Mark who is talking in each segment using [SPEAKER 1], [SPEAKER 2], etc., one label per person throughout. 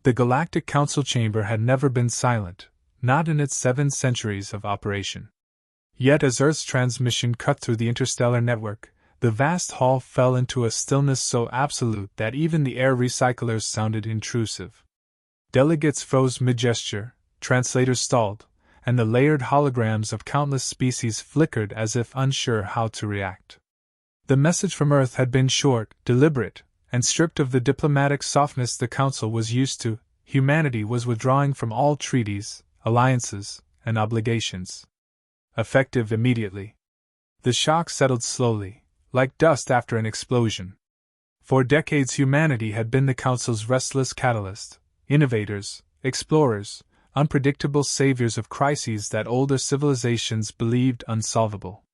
[SPEAKER 1] The Galactic Council chamber had never been silent, not in its 7 centuries of operation. Yet as Earth's transmission cut through the interstellar network, the vast hall fell into a stillness so absolute that even the air recyclers sounded intrusive. Delegates froze mid-gesture, translators stalled, and the layered holograms of countless species flickered as if unsure how to react. The message from Earth had been short, deliberate, and stripped of the diplomatic softness the Council was used to. Humanity was withdrawing from all treaties, alliances, and obligations. Effective immediately. The shock settled slowly, like dust after an explosion. For decades humanity had been the Council's restless catalyst, innovators, explorers, unpredictable saviors of crises that older civilizations believed unsolvable.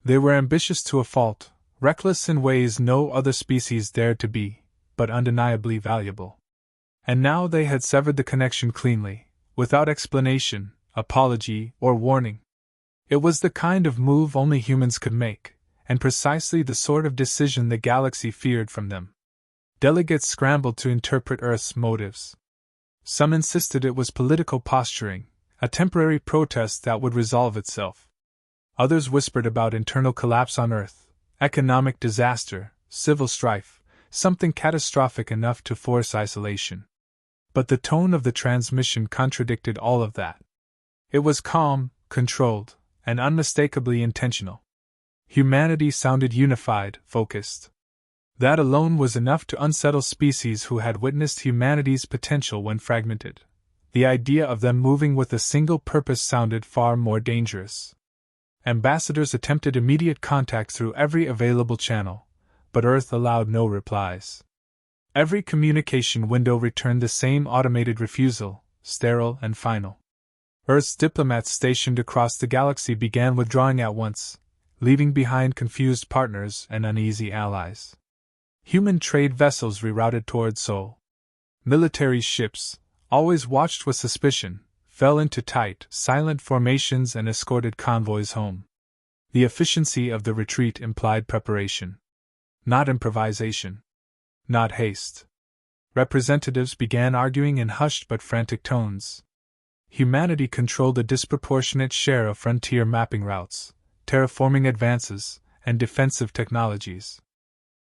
[SPEAKER 1] They were ambitious to a fault, reckless in ways no other species dared to be, but undeniably valuable. And now they had severed the connection cleanly, without explanation, apology, or warning. It was the kind of move only humans could make, and precisely the sort of decision the galaxy feared from them. Delegates scrambled to interpret Earth's motives. Some insisted it was political posturing, a temporary protest that would resolve itself. Others whispered about internal collapse on Earth, economic disaster, civil strife, something catastrophic enough to force isolation. But the tone of the transmission contradicted all of that. It was calm, controlled, and unmistakably intentional. Humanity sounded unified, focused. That alone was enough to unsettle species who had witnessed humanity's potential when fragmented. The idea of them moving with a single purpose sounded far more dangerous. Ambassadors attempted immediate contact through every available channel, but Earth allowed no replies. Every communication window returned the same automated refusal, sterile and final. Earth's diplomats stationed across the galaxy began withdrawing at once, leaving behind confused partners and uneasy allies. Human trade vessels rerouted toward Sol. Military ships, always watched with suspicion, fell into tight, silent formations and escorted convoys home. The efficiency of the retreat implied preparation. Not improvisation. Not haste. Representatives began arguing in hushed but frantic tones. Humanity controlled a disproportionate share of frontier mapping routes, terraforming advances, and defensive technologies.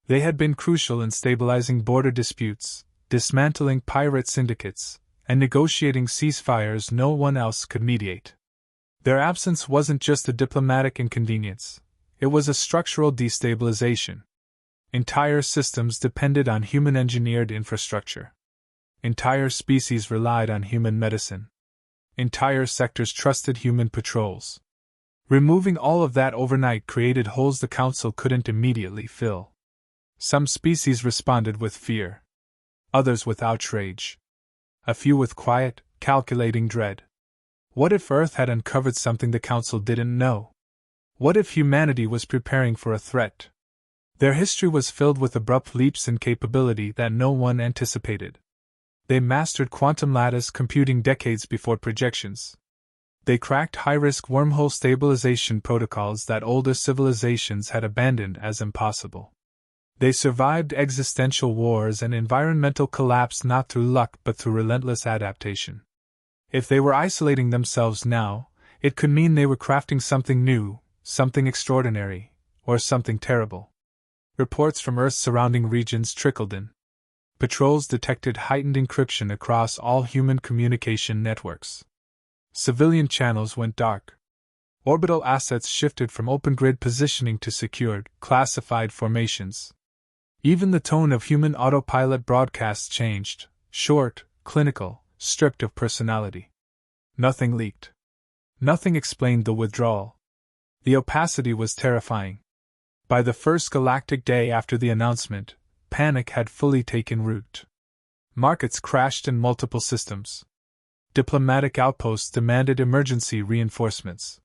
[SPEAKER 1] They had been crucial in stabilizing border disputes, dismantling pirate syndicates, and negotiating ceasefires no one else could mediate. Their absence wasn't just a diplomatic inconvenience, it was a structural destabilization. Entire systems depended on human-engineered infrastructure. Entire species relied on human medicine. Entire sectors trusted human patrols. Removing all of that overnight created holes the Council couldn't immediately fill. Some species responded with fear. Others with outrage. A few with quiet, calculating dread. What if Earth had uncovered something the Council didn't know? What if humanity was preparing for a threat? Their history was filled with abrupt leaps in capability that no one anticipated. They mastered quantum lattice computing decades before projections. They cracked high-risk wormhole stabilization protocols that older civilizations had abandoned as impossible. They survived existential wars and environmental collapse not through luck but through relentless adaptation. If they were isolating themselves now, it could mean they were crafting something new, something extraordinary, or something terrible. Reports from Earth's surrounding regions trickled in. Patrols detected heightened encryption across all human communication networks. Civilian channels went dark. Orbital assets shifted from open-grid positioning to secured, classified formations. Even the tone of human autopilot broadcasts changed, short, clinical, stripped of personality. Nothing leaked. Nothing explained the withdrawal. The opacity was terrifying. By the first galactic day after the announcement, panic had fully taken root. Markets crashed in multiple systems. Diplomatic outposts demanded emergency reinforcements.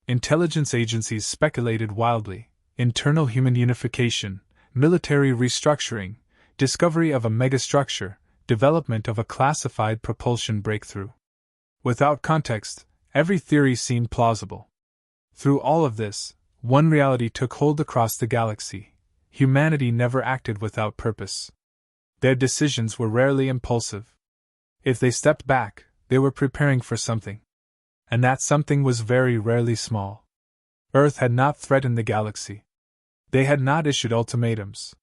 [SPEAKER 1] Intelligence agencies speculated wildly: internal human unification, military restructuring, discovery of a megastructure, development of a classified propulsion breakthrough. Without context, every theory seemed plausible. Through all of this, one reality took hold across the galaxy: humanity never acted without purpose. Their decisions were rarely impulsive. If they stepped back, they were preparing for something. And that something was very rarely small. Earth had not threatened the galaxy. They had not issued ultimatums.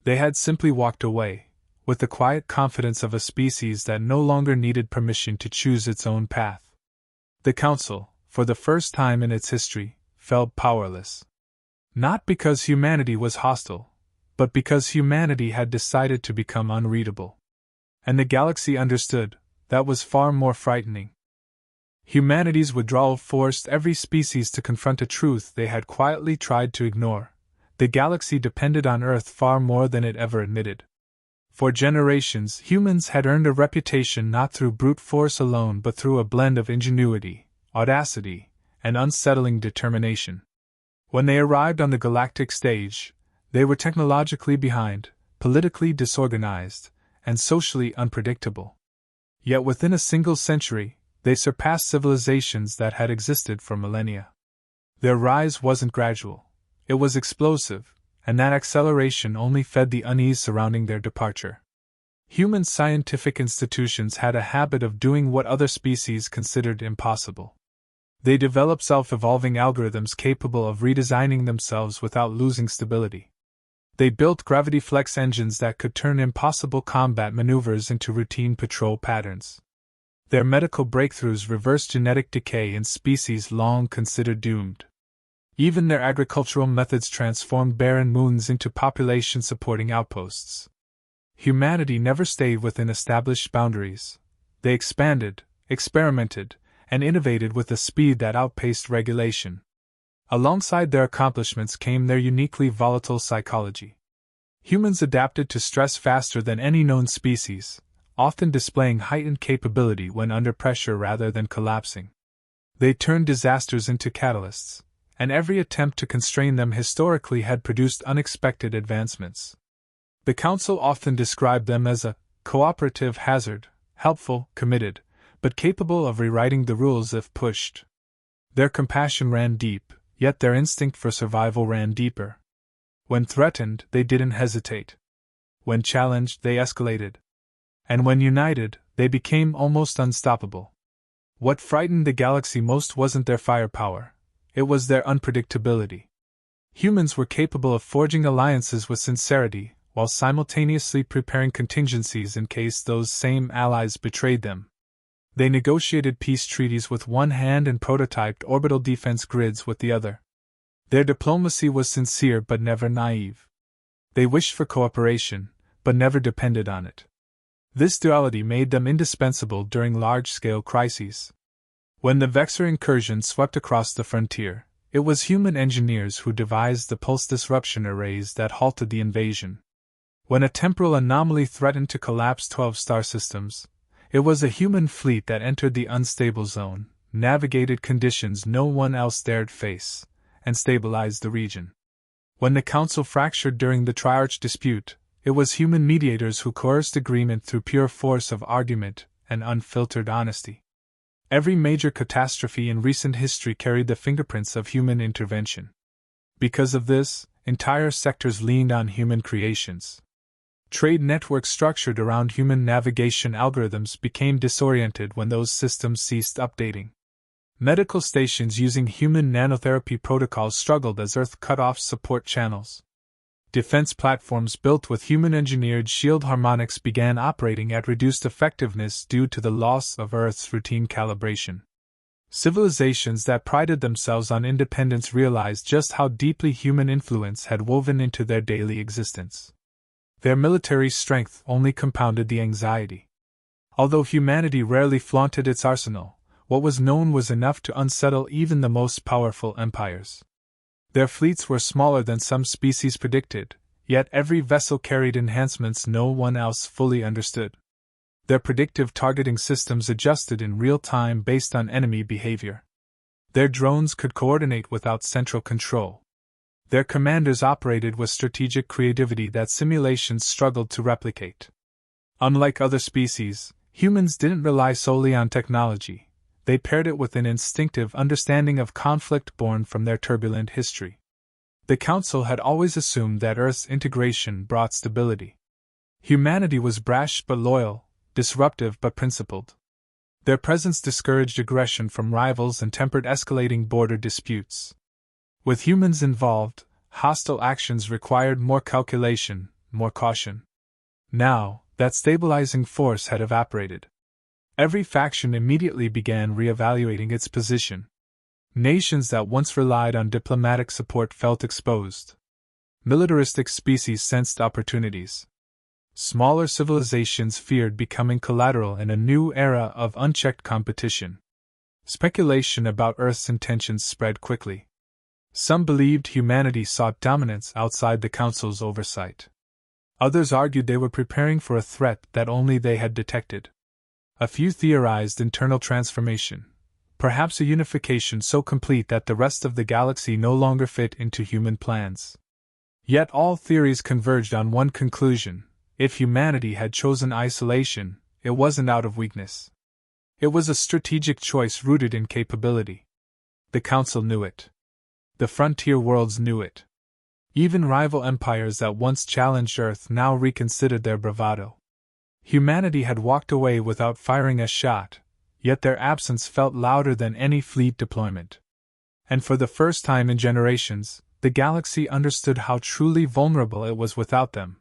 [SPEAKER 1] They had simply walked away, with the quiet confidence of a species that no longer needed permission to choose its own path. The Council, for the first time in its history, felt powerless. Not because humanity was hostile, but because humanity had decided to become unreadable. And the galaxy understood. That was far more frightening. Humanity's withdrawal forced every species to confront a truth they had quietly tried to ignore. The galaxy depended on Earth far more than it ever admitted. For generations, humans had earned a reputation not through brute force alone but through a blend of ingenuity, audacity, and unsettling determination. When they arrived on the galactic stage, they were technologically behind, politically disorganized, and socially unpredictable. Yet within a single century, they surpassed civilizations that had existed for millennia. Their rise wasn't gradual. It was explosive, and that acceleration only fed the unease surrounding their departure. Human scientific institutions had a habit of doing what other species considered impossible. They developed self-evolving algorithms capable of redesigning themselves without losing stability. They built gravity flex engines that could turn impossible combat maneuvers into routine patrol patterns. Their medical breakthroughs reversed genetic decay in species long considered doomed. Even their agricultural methods transformed barren moons into population-supporting outposts. Humanity never stayed within established boundaries. They expanded, experimented, and innovated with a speed that outpaced regulation. Alongside their accomplishments came their uniquely volatile psychology. Humans adapted to stress faster than any known species, often displaying heightened capability when under pressure rather than collapsing. They turned disasters into catalysts, and every attempt to constrain them historically had produced unexpected advancements. The Council often described them as a cooperative hazard, helpful, committed, but capable of rewriting the rules if pushed. Their compassion ran deep, yet their instinct for survival ran deeper. When threatened, they didn't hesitate. When challenged, they escalated. And when united, they became almost unstoppable. What frightened the galaxy most wasn't their firepower. It was their unpredictability. Humans were capable of forging alliances with sincerity, while simultaneously preparing contingencies in case those same allies betrayed them. They negotiated peace treaties with one hand and prototyped orbital defense grids with the other. Their diplomacy was sincere but never naive. They wished for cooperation, but never depended on it. This duality made them indispensable during large-scale crises. When the Vexor incursion swept across the frontier, it was human engineers who devised the pulse disruption arrays that halted the invasion. When a temporal anomaly threatened to collapse 12 star systems, it was a human fleet that entered the unstable zone, navigated conditions no one else dared face, and stabilized the region. When the Council fractured during the Triarch dispute, it was human mediators who coerced agreement through pure force of argument and unfiltered honesty. Every major catastrophe in recent history carried the fingerprints of human intervention. Because of this, entire sectors leaned on human creations. Trade networks structured around human navigation algorithms became disoriented when those systems ceased updating. Medical stations using human nanotherapy protocols struggled as Earth cut off support channels. Defense platforms built with human-engineered shield harmonics began operating at reduced effectiveness due to the loss of Earth's routine calibration. Civilizations that prided themselves on independence realized just how deeply human influence had woven into their daily existence. Their military strength only compounded the anxiety. Although humanity rarely flaunted its arsenal, what was known was enough to unsettle even the most powerful empires. Their fleets were smaller than some species predicted, yet every vessel carried enhancements no one else fully understood. Their predictive targeting systems adjusted in real time based on enemy behavior. Their drones could coordinate without central control. Their commanders operated with strategic creativity that simulations struggled to replicate. Unlike other species, humans didn't rely solely on technology. They paired it with an instinctive understanding of conflict born from their turbulent history. The Council had always assumed that Earth's integration brought stability. Humanity was brash but loyal, disruptive but principled. Their presence discouraged aggression from rivals and tempered escalating border disputes. With humans involved, hostile actions required more calculation, more caution. Now, that stabilizing force had evaporated. Every faction immediately began re-evaluating its position. Nations that once relied on diplomatic support felt exposed. Militaristic species sensed opportunities. Smaller civilizations feared becoming collateral in a new era of unchecked competition. Speculation about Earth's intentions spread quickly. Some believed humanity sought dominance outside the Council's oversight. Others argued they were preparing for a threat that only they had detected. A few theorized internal transformation, perhaps a unification so complete that the rest of the galaxy no longer fit into human plans. Yet all theories converged on one conclusion: if humanity had chosen isolation, it wasn't out of weakness. It was a strategic choice rooted in capability. The Council knew it. The frontier worlds knew it. Even rival empires that once challenged Earth now reconsidered their bravado. Humanity had walked away without firing a shot, yet their absence felt louder than any fleet deployment. And for the first time in generations, the galaxy understood how truly vulnerable it was without them.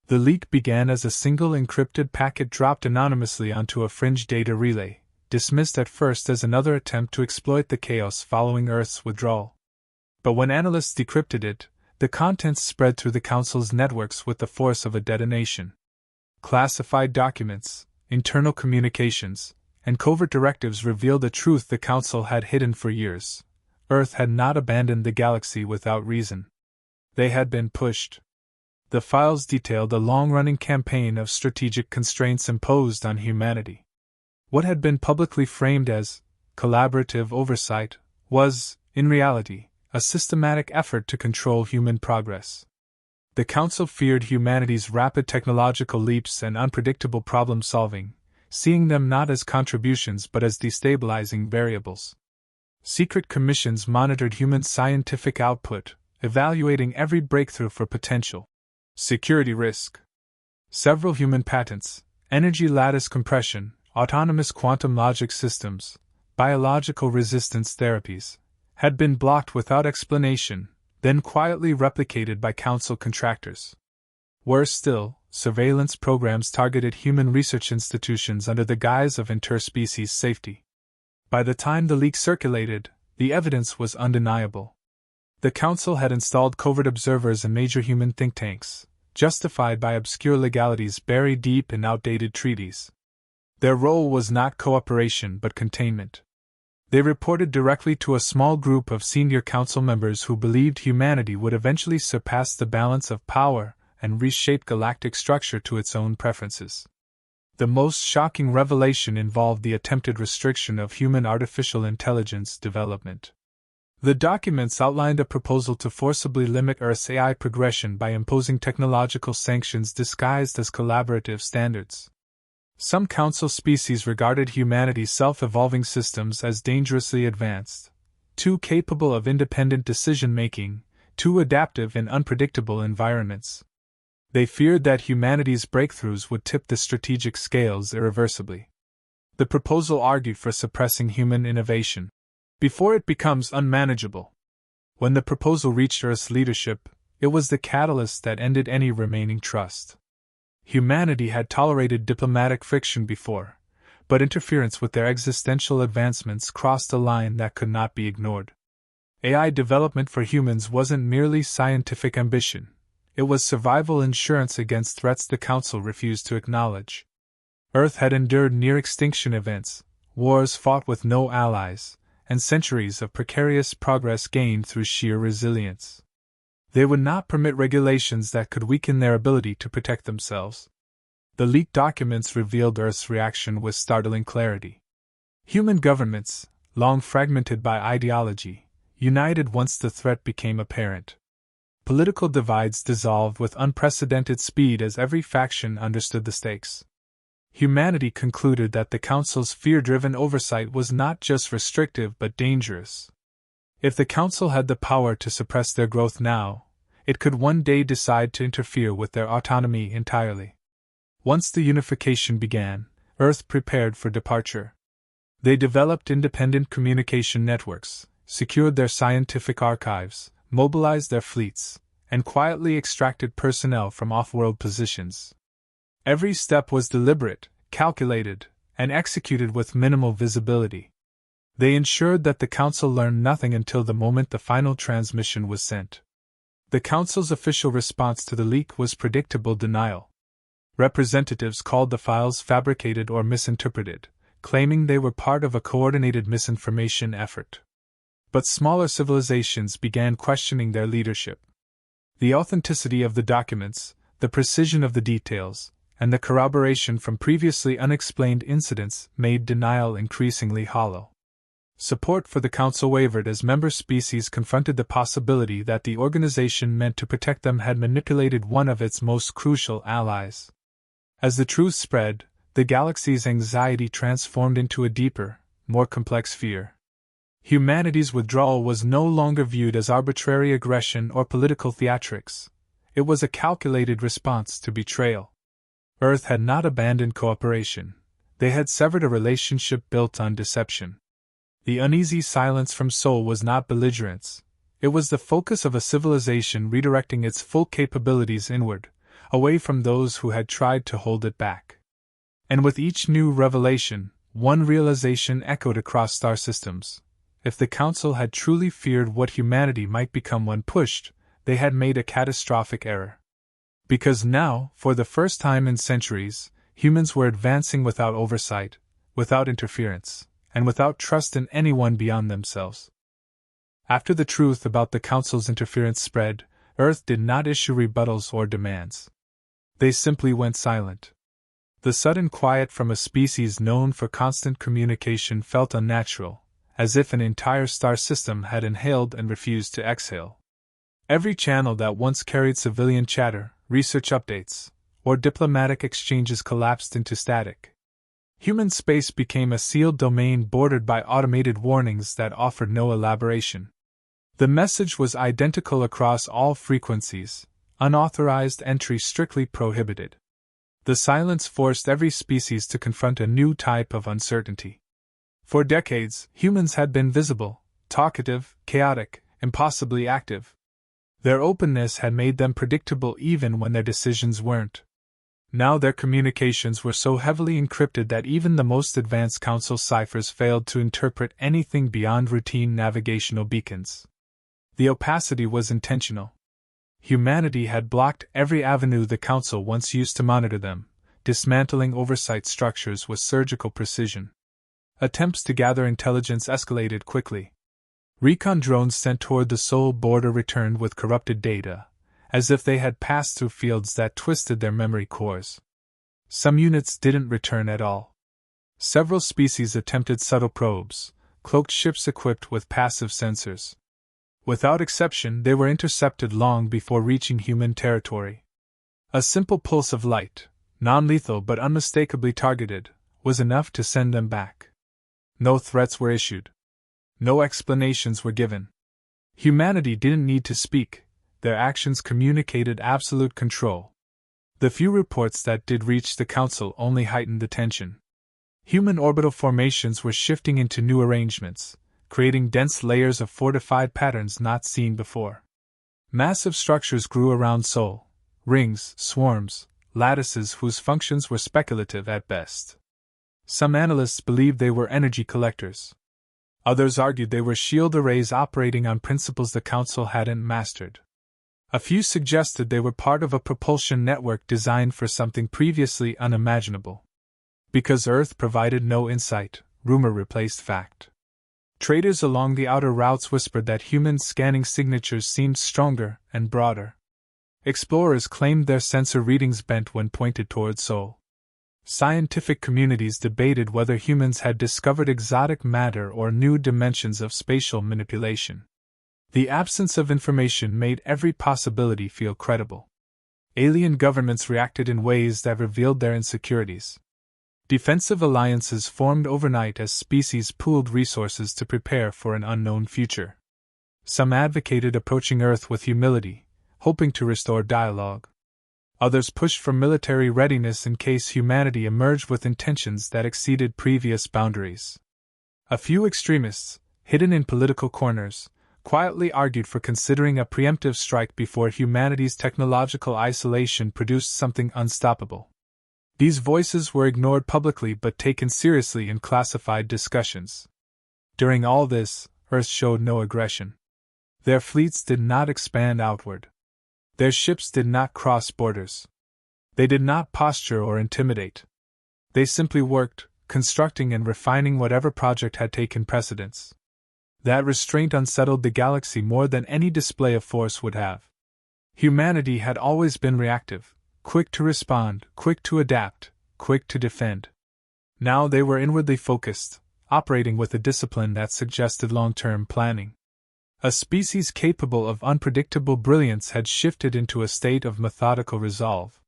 [SPEAKER 1] The leak began as a single encrypted packet dropped anonymously onto a fringe data relay, dismissed at first as another attempt to exploit the chaos following Earth's withdrawal. But when analysts decrypted it, the contents spread through the Council's networks with the force of a detonation. Classified documents, internal communications, and covert directives revealed a truth the Council had hidden for years. Earth had not abandoned the galaxy without reason. They had been pushed. The files detailed a long-running campaign of strategic constraints imposed on humanity. What had been publicly framed as collaborative oversight was, in reality, a systematic effort to control human progress. The Council feared humanity's rapid technological leaps and unpredictable problem-solving, seeing them not as contributions but as destabilizing variables. Secret commissions monitored human scientific output, evaluating every breakthrough for potential security risk. Several human patents, energy lattice compression, autonomous quantum logic systems, biological resistance therapies, had been blocked without explanation, then quietly replicated by Council contractors. Worse still, surveillance programs targeted human research institutions under the guise of interspecies safety. By the time the leak circulated, the evidence was undeniable. The Council had installed covert observers in major human think tanks, justified by obscure legalities buried deep in outdated treaties. Their role was not cooperation but containment. They reported directly to a small group of senior Council members who believed humanity would eventually surpass the balance of power and reshape galactic structure to its own preferences. The most shocking revelation involved the attempted restriction of human artificial intelligence development. The documents outlined a proposal to forcibly limit Earth's AI progression by imposing technological sanctions disguised as collaborative standards. Some Council species regarded humanity's self-evolving systems as dangerously advanced, too capable of independent decision-making, too adaptive in unpredictable environments. They feared that humanity's breakthroughs would tip the strategic scales irreversibly. The proposal argued for suppressing human innovation before it becomes unmanageable. When the proposal reached Earth's leadership, it was the catalyst that ended any remaining trust. Humanity had tolerated diplomatic friction before, but interference with their existential advancements crossed a line that could not be ignored. AI development for humans wasn't merely scientific ambition. It was survival insurance against threats the Council refused to acknowledge. Earth had endured near-extinction events, wars fought with no allies, and centuries of precarious progress gained through sheer resilience. They would not permit regulations that could weaken their ability to protect themselves. The leaked documents revealed Earth's reaction with startling clarity. Human governments, long fragmented by ideology, united once the threat became apparent. Political divides dissolved with unprecedented speed as every faction understood the stakes. Humanity concluded that the Council's fear-driven oversight was not just restrictive but dangerous. If the Council had the power to suppress their growth now, it could one day decide to interfere with their autonomy entirely. Once the unification began, Earth prepared for departure. They developed independent communication networks, secured their scientific archives, mobilized their fleets, and quietly extracted personnel from off-world positions. Every step was deliberate, calculated, and executed with minimal visibility. They ensured that the Council learned nothing until the moment the final transmission was sent. The Council's official response to the leak was predictable denial. Representatives called the files fabricated or misinterpreted, claiming they were part of a coordinated misinformation effort. But smaller civilizations began questioning their leadership. The authenticity of the documents, the precision of the details, and the corroboration from previously unexplained incidents made denial increasingly hollow. Support for the Council wavered as member species confronted the possibility that the organization meant to protect them had manipulated one of its most crucial allies. As the truth spread, the galaxy's anxiety transformed into a deeper, more complex fear. Humanity's withdrawal was no longer viewed as arbitrary aggression or political theatrics. It was a calculated response to betrayal. Earth had not abandoned cooperation. They had severed a relationship built on deception. The uneasy silence from Sol was not belligerence. It was the focus of a civilization redirecting its full capabilities inward, away from those who had tried to hold it back. And with each new revelation, one realization echoed across star systems. If the Council had truly feared what humanity might become when pushed, they had made a catastrophic error. Because now, for the first time in centuries, humans were advancing without oversight, without interference, and without trust in anyone beyond themselves. After the truth about the Council's interference spread, Earth did not issue rebuttals or demands. They simply went silent. The sudden quiet from a species known for constant communication felt unnatural, as if an entire star system had inhaled and refused to exhale. Every channel that once carried civilian chatter, research updates, or diplomatic exchanges collapsed into static. Human space became a sealed domain bordered by automated warnings that offered no elaboration. The message was identical across all frequencies, unauthorized entry strictly prohibited. The silence forced every species to confront a new type of uncertainty. For decades, humans had been visible, talkative, chaotic, impossibly active. Their openness had made them predictable even when their decisions weren't. Now their communications were so heavily encrypted that even the most advanced Council ciphers failed to interpret anything beyond routine navigational beacons. The opacity was intentional. Humanity had blocked every avenue the Council once used to monitor them, dismantling oversight structures with surgical precision. Attempts to gather intelligence escalated quickly. Recon drones sent toward the Sol border returned with corrupted data, as if they had passed through fields that twisted their memory cores. Some units didn't return at all. Several species attempted subtle probes, cloaked ships equipped with passive sensors. Without exception, they were intercepted long before reaching human territory. A simple pulse of light, non-lethal but unmistakably targeted, was enough to send them back. No threats were issued. No explanations were given. Humanity didn't need to speak, their actions communicated absolute control. The few reports that did reach the Council only heightened the tension. Human orbital formations were shifting into new arrangements, creating dense layers of fortified patterns not seen before. Massive structures grew around Sol, rings, swarms, lattices whose functions were speculative at best. Some analysts believed they were energy collectors. Others argued they were shield arrays operating on principles the Council hadn't mastered. A few suggested they were part of a propulsion network designed for something previously unimaginable. Because Earth provided no insight, rumor replaced fact. Traders along the outer routes whispered that human scanning signatures seemed stronger and broader. Explorers claimed their sensor readings bent when pointed toward Sol. Scientific communities debated whether humans had discovered exotic matter or new dimensions of spatial manipulation. The absence of information made every possibility feel credible. Alien governments reacted in ways that revealed their insecurities. Defensive alliances formed overnight as species pooled resources to prepare for an unknown future. Some advocated approaching Earth with humility, hoping to restore dialogue. Others pushed for military readiness in case humanity emerged with intentions that exceeded previous boundaries. A few extremists, hidden in political corners, quietly argued for considering a preemptive strike before humanity's technological isolation produced something unstoppable. These voices were ignored publicly but taken seriously in classified discussions. During all this, Earth showed no aggression. Their fleets did not expand outward. Their ships did not cross borders. They did not posture or intimidate. They simply worked, constructing and refining whatever project had taken precedence. That restraint unsettled the galaxy more than any display of force would have. Humanity had always been reactive, quick to respond, quick to adapt, quick to defend. Now they were inwardly focused, operating with a discipline that suggested long-term planning. A species capable of unpredictable brilliance had shifted into a state of methodical resolve.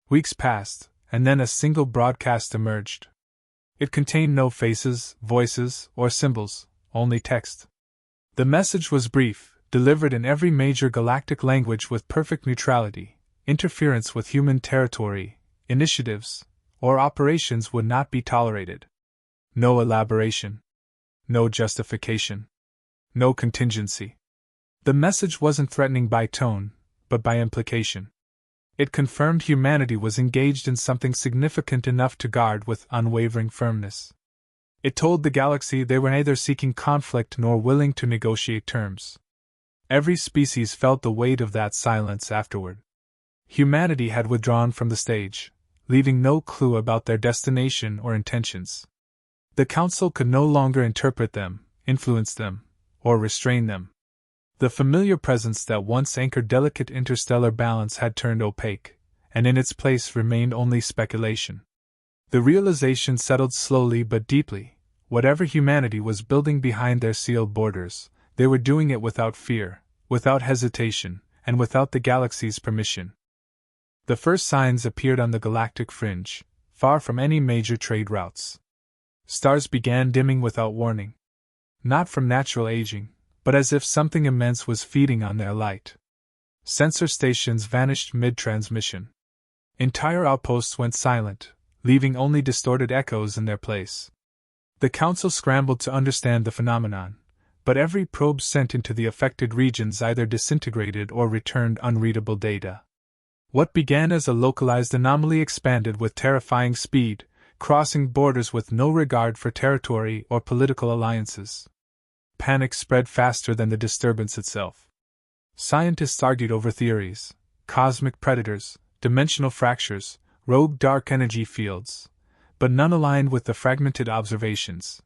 [SPEAKER 1] Weeks passed, and then a single broadcast emerged. It contained no faces, voices, or symbols, only text. The message was brief, delivered in every major galactic language with perfect neutrality. Interference with human territory, initiatives, or operations would not be tolerated. No elaboration. No justification. No contingency. The message wasn't threatening by tone, but by implication. It confirmed humanity was engaged in something significant enough to guard with unwavering firmness. It told the galaxy they were neither seeking conflict nor willing to negotiate terms. Every species felt the weight of that silence afterward. Humanity had withdrawn from the stage, leaving no clue about their destination or intentions. The Council could no longer interpret them, influence them, or restrain them. The familiar presence that once anchored delicate interstellar balance had turned opaque, and in its place remained only speculation. The realization settled slowly but deeply. Whatever humanity was building behind their sealed borders, they were doing it without fear, without hesitation, and without the galaxy's permission. The first signs appeared on the galactic fringe, far from any major trade routes. Stars began dimming without warning. Not from natural aging, but as if something immense was feeding on their light. Sensor stations vanished mid-transmission. Entire outposts went silent, leaving only distorted echoes in their place. The Council scrambled to understand the phenomenon, but every probe sent into the affected regions either disintegrated or returned unreadable data. What began as a localized anomaly expanded with terrifying speed, crossing borders with no regard for territory or political alliances. Panic spread faster than the disturbance itself. Scientists argued over theories: cosmic predators, dimensional fractures, rogue dark energy fields, but none aligned with the fragmented observations.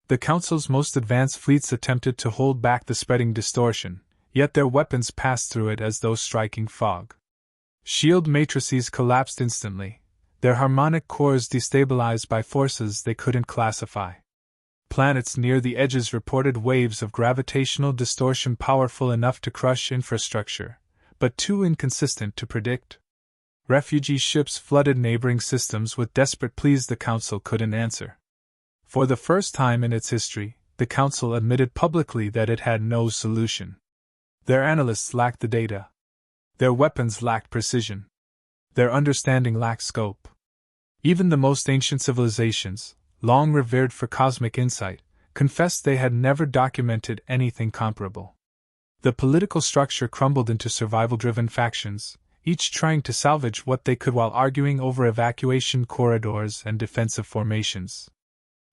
[SPEAKER 1] The Council's most advanced fleets attempted to hold back the spreading distortion, yet their weapons passed through it as though striking fog. Shield matrices collapsed instantly, their harmonic cores destabilized by forces they couldn't classify. Planets near the edges reported waves of gravitational distortion powerful enough to crush infrastructure, but too inconsistent to predict. Refugee ships flooded neighboring systems with desperate pleas the Council couldn't answer. For the first time in its history, the Council admitted publicly that it had no solution. Their analysts lacked the data. Their weapons lacked precision. Their understanding lacked scope. Even the most ancient civilizations, long revered for cosmic insight, confessed they had never documented anything comparable. The political structure crumbled into survival-driven factions, each trying to salvage what they could while arguing over evacuation corridors and defensive formations.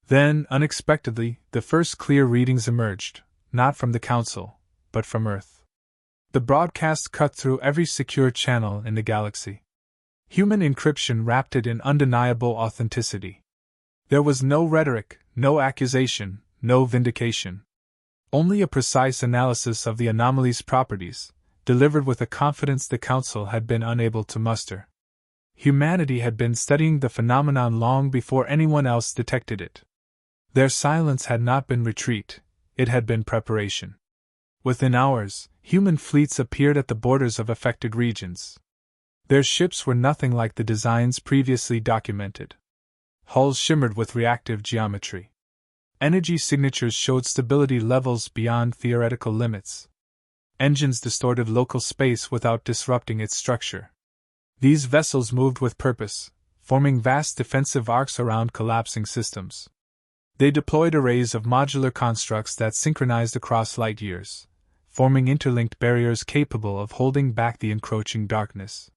[SPEAKER 1] Then, unexpectedly, the first clear readings emerged, not from the Council, but from Earth. The broadcast cut through every secure channel in the galaxy. Human encryption wrapped it in undeniable authenticity. There was no rhetoric, no accusation, no vindication. Only a precise analysis of the anomaly's properties, delivered with a confidence the Council had been unable to muster. Humanity had been studying the phenomenon long before anyone else detected it. Their silence had not been retreat, it had been preparation. Within hours, human fleets appeared at the borders of affected regions. Their ships were nothing like the designs previously documented. Hulls shimmered with reactive geometry. Energy signatures showed stability levels beyond theoretical limits. Engines distorted local space without disrupting its structure. These vessels moved with purpose, forming vast defensive arcs around collapsing systems. They deployed arrays of modular constructs that synchronized across light years, forming interlinked barriers capable of holding back the encroaching darkness.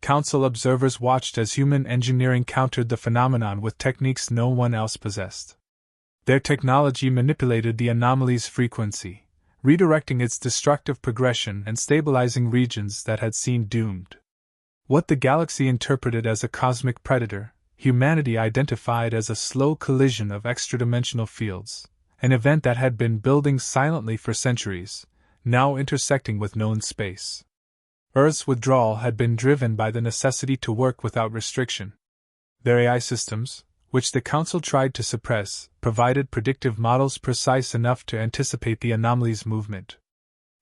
[SPEAKER 1] Council observers watched as human engineering countered the phenomenon with techniques no one else possessed. Their technology manipulated the anomaly's frequency, redirecting its destructive progression and stabilizing regions that had seemed doomed. What the galaxy interpreted as a cosmic predator, humanity identified as a slow collision of extradimensional fields, an event that had been building silently for centuries, now intersecting with known space. Earth's withdrawal had been driven by the necessity to work without restriction. Their AI systems, which the Council tried to suppress, provided predictive models precise enough to anticipate the anomaly's movement.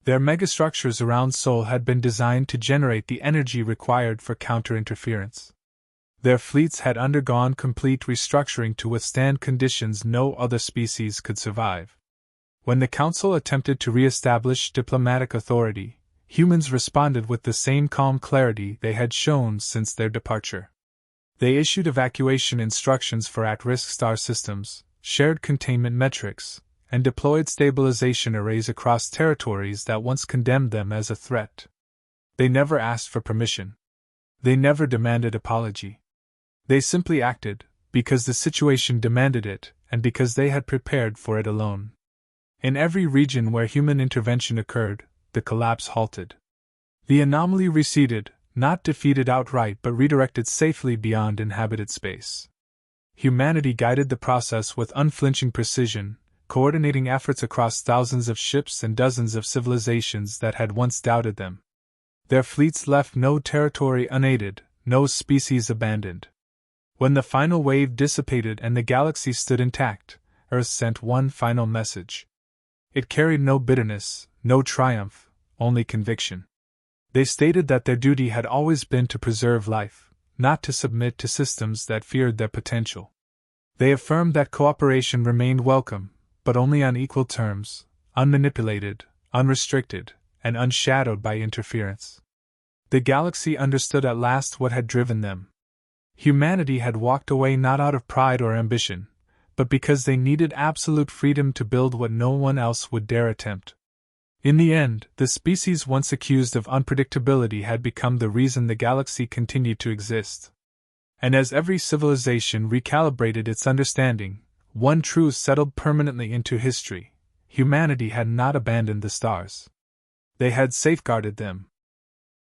[SPEAKER 1] Their megastructures around Sol had been designed to generate the energy required for counter-interference. Their fleets had undergone complete restructuring to withstand conditions no other species could survive. When the Council attempted to re-establish diplomatic authority, humans responded with the same calm clarity they had shown since their departure. They issued evacuation instructions for at-risk star systems, shared containment metrics, and deployed stabilization arrays across territories that once condemned them as a threat. They never asked for permission. They never demanded apology. They simply acted, because the situation demanded it, and because they had prepared for it alone. In every region where human intervention occurred, the collapse halted. The anomaly receded, not defeated outright but redirected safely beyond inhabited space. Humanity guided the process with unflinching precision, coordinating efforts across thousands of ships and dozens of civilizations that had once doubted them. Their fleets left no territory unaided, no species abandoned. When the final wave dissipated and the galaxy stood intact, Earth sent one final message. It carried no bitterness, no triumph, only conviction. They stated that their duty had always been to preserve life, not to submit to systems that feared their potential. They affirmed that cooperation remained welcome, but only on equal terms, unmanipulated, unrestricted, and unshadowed by interference. The galaxy understood at last what had driven them. Humanity had walked away not out of pride or ambition, but because they needed absolute freedom to build what no one else would dare attempt. In the end, the species once accused of unpredictability had become the reason the galaxy continued to exist. And as every civilization recalibrated its understanding, one truth settled permanently into history: humanity had not abandoned the stars. They had safeguarded them.